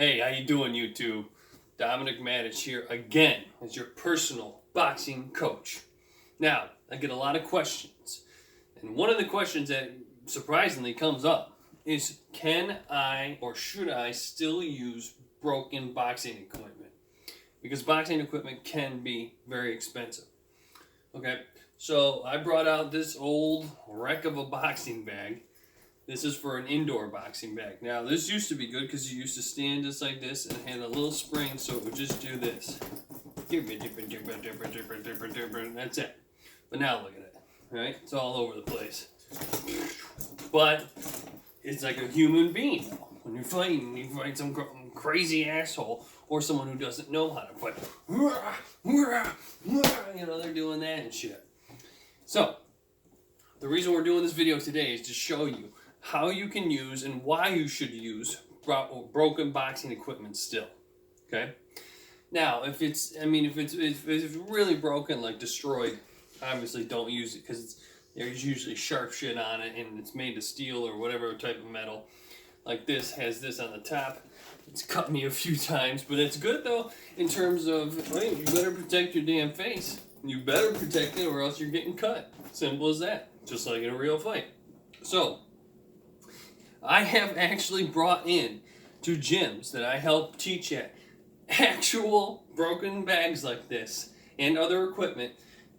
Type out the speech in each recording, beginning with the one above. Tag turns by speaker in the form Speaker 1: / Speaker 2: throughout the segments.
Speaker 1: Hey, how you doing, YouTube? Dominic Matich here again as your personal boxing coach. Now, I get a lot of questions, and one of the questions that surprisingly comes up is, can I or should I still use broken boxing equipment? Because boxing equipment can be very expensive. Okay, so I brought out this old wreck of a boxing bag. This is for an indoor boxing bag. Now, this used to be good because you used to stand just like this and had a little spring, so it would just do this. That's it. But now look at it, right? It's all over the place. But it's like a human being. When you're fighting, you fight some crazy asshole or someone who doesn't know how to fight. You know, they're doing that and shit. So, the reason we're doing this video today is to show you how you can use and why you should use broken boxing equipment still. Okay? Now, if it's really broken, like destroyed, obviously don't use it because there's usually sharp shit on it and it's made of steel or whatever type of metal. Like this has this on the top. It's cut me a few times, but it's good though in terms of, well, you better protect your damn face. You better protect it or else you're getting cut. Simple as that. Just like in a real fight. So, I have actually brought in to gyms that I help teach at actual broken bags like this and other equipment,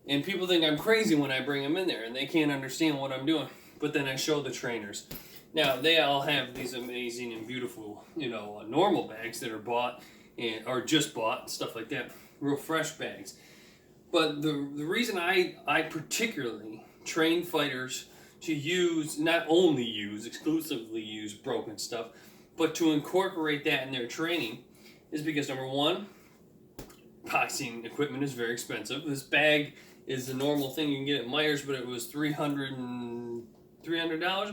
Speaker 1: and people think I'm crazy when I bring them in there and they can't understand what I'm doing, but then I show the trainers. Now, they all have these amazing and beautiful, normal bags that are bought or just bought, stuff like that, real fresh bags. But the reason I particularly train fighters to exclusively use broken stuff, but to incorporate that in their training is because, number one, boxing equipment is very expensive. This bag is a normal thing you can get at Myers, but it was $300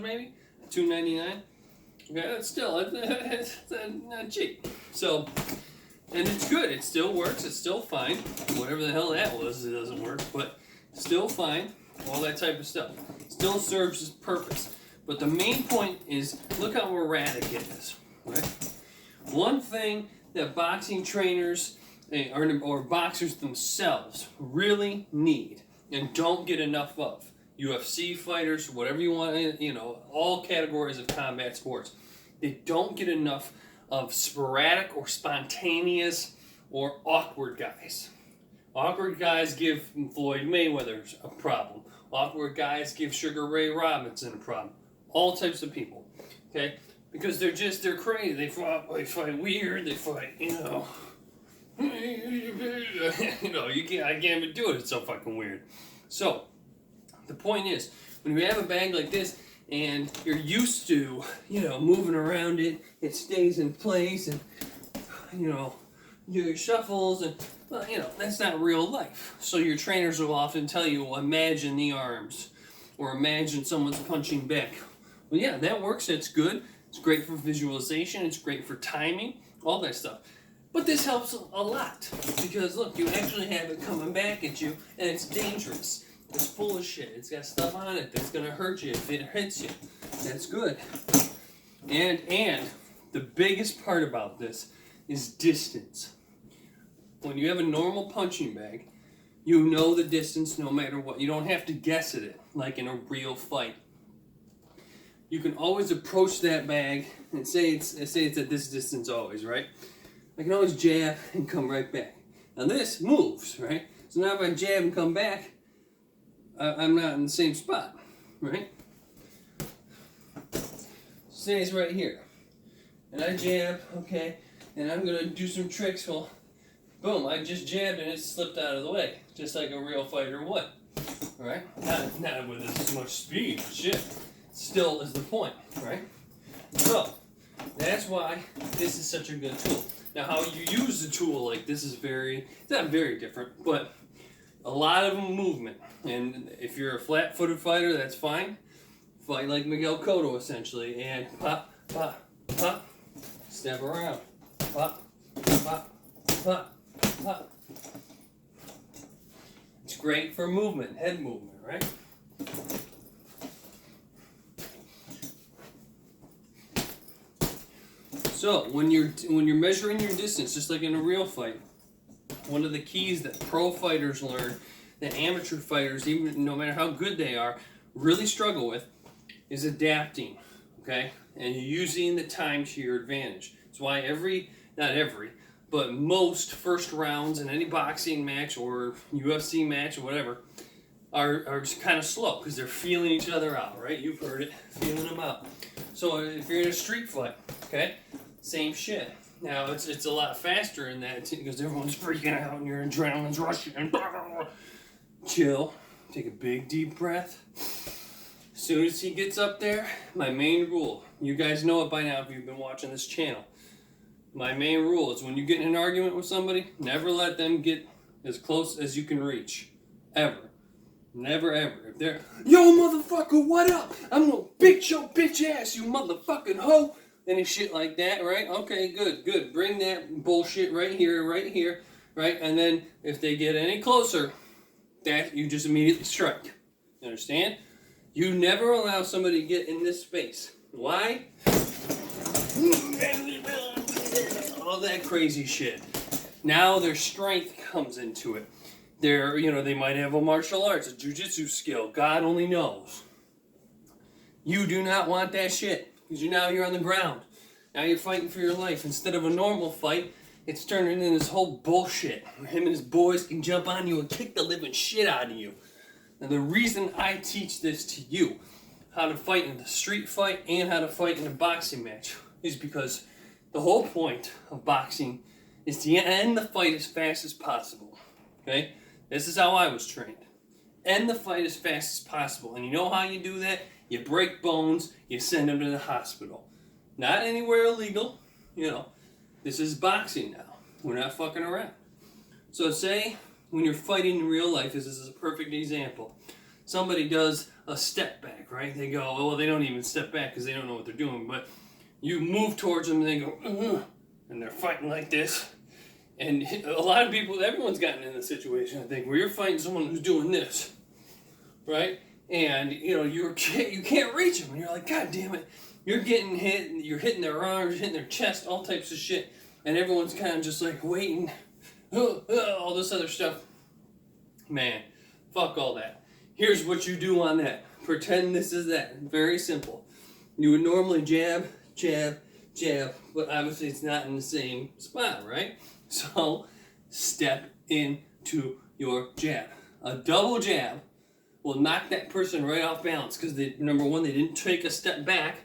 Speaker 1: maybe? $299. Okay, that's still it's not cheap. So, and it's good. It still works. It's still fine. Whatever the hell that was, it doesn't work, but still fine. All that type of stuff still serves its purpose. But the main point is, look how erratic it is. Right? One thing that boxing trainers or boxers themselves really need and don't get enough of, UFC fighters, whatever you want, all categories of combat sports, they don't get enough of sporadic or spontaneous or awkward guys. Awkward guys give Floyd Mayweather a problem. Awkward guys give Sugar Ray Robinson a problem. All types of people, okay? Because they're crazy. They fight weird. They fight, I can't even do it. It's so fucking weird. So, the point is, when you have a bag like this and you're used to, moving around it, it stays in place and, your shuffles and, that's not real life. So your trainers will often tell you, well, imagine the arms or imagine someone's punching back. Well, yeah, that works. It's good. It's great for visualization. It's great for timing, all that stuff. But this helps a lot because, look, you actually have it coming back at you and it's dangerous. It's full of shit. It's got stuff on it that's going to hurt you if it hits you. That's good. And the biggest part about this is distance. When you have a normal punching bag, you know the distance no matter what. You don't have to guess at it like in a real fight. You can always approach that bag and say it's at this distance always, right? I can always jab and come right back. Now this moves, right? So now if I jab and come back, I'm not in the same spot, right? Say it's right here. And I jab, okay, and I'm going to do some tricks. Well, boom, I just jabbed and it slipped out of the way, just like a real fighter would, right? Not with as much speed, shit. Still is the point, right? So, that's why this is such a good tool. Now, how you use the tool like this is it's not very different, but a lot of movement. And if you're a flat-footed fighter, that's fine. Fight like Miguel Cotto, essentially. And pop, pop, pop, step around. Pop, pop, pop, pop. It's great for movement, head movement, right? So when you're measuring your distance, just like in a real fight, one of the keys that pro fighters learn, that amateur fighters, even no matter how good they are, really struggle with, is adapting. Okay, and using the time to your advantage. That's why not every, but most first rounds in any boxing match or UFC match or whatever are kind of slow because they're feeling each other out, right? You've heard it, feeling them out. So if you're in a street fight, okay, same shit. Now it's a lot faster in that because everyone's freaking out and your adrenaline's rushing and blah, blah, blah. Chill, take a big deep breath. As soon as he gets up there, my main rule, you guys know it by now if you've been watching this channel. My main rule is when you get in an argument with somebody, never let them get as close as you can reach. Ever. Never ever. If they're, yo motherfucker, what up? I'm gonna beat your bitch ass, you motherfucking hoe. Any shit like that, right? Okay, good. Bring that bullshit right here, right? And then if they get any closer, that you just immediately strike. You understand? You never allow somebody to get in this space. Why? All that crazy shit. Now their strength comes into it. They might have a martial arts, a jiu-jitsu skill. God only knows. You do not want that shit. Because you're on the ground. Now you're fighting for your life. Instead of a normal fight, it's turning into this whole bullshit where him and his boys can jump on you and kick the living shit out of you. Now the reason I teach this to you, how to fight in the street fight and how to fight in a boxing match, is because the whole point of boxing is to end the fight as fast as possible. Okay? This is how I was trained. End the fight as fast as possible. And you know how you do that? You break bones, you send them to the hospital. Not anywhere illegal. This is boxing now. We're not fucking around. So say when you're fighting in real life, this is a perfect example. Somebody does a step back, right? They go, well, they don't even step back because they don't know what they're doing. But you move towards them and they go, and they're fighting like this. And a lot of people, everyone's gotten in this situation, I think, where you're fighting someone who's doing this, right? And, you can't reach them. And you're like, God damn it. You're getting hit, and you're hitting their arms, hitting their chest, all types of shit. And everyone's kind of just like waiting, all this other stuff. Man, fuck all that. Here's what you do on that. Pretend this is that. Very simple. You would normally jab, but obviously it's not in the same spot, right? So, step into your jab. A double jab will knock that person right off balance because, number one, they didn't take a step back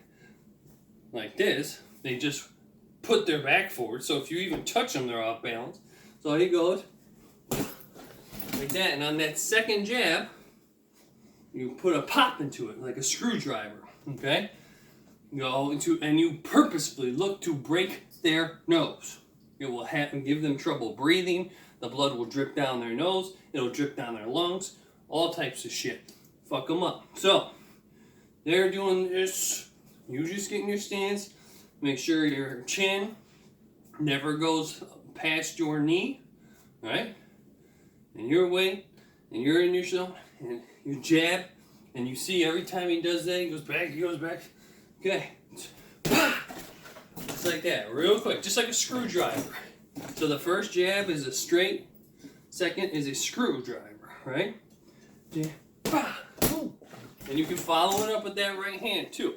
Speaker 1: like this. They just put their back forward. So if you even touch them, they're off balance. So he goes like that. And on that second jab, you put a pop into it like a screwdriver. Okay? And you purposefully look to break their nose. It will give them trouble breathing. The blood will drip down their nose. It'll drip down their lungs. All types of shit. Fuck them up. So, they're doing this. You just get in your stance. Make sure your chin never goes past your knee. Right? And your weight. And you're in your zone. And you jab. And you see every time he does that, he goes back. Okay. Just like that. Real quick. Just like a screwdriver. So the first jab is a straight. Second is a screwdriver. Right? And you can follow it up with that right hand too.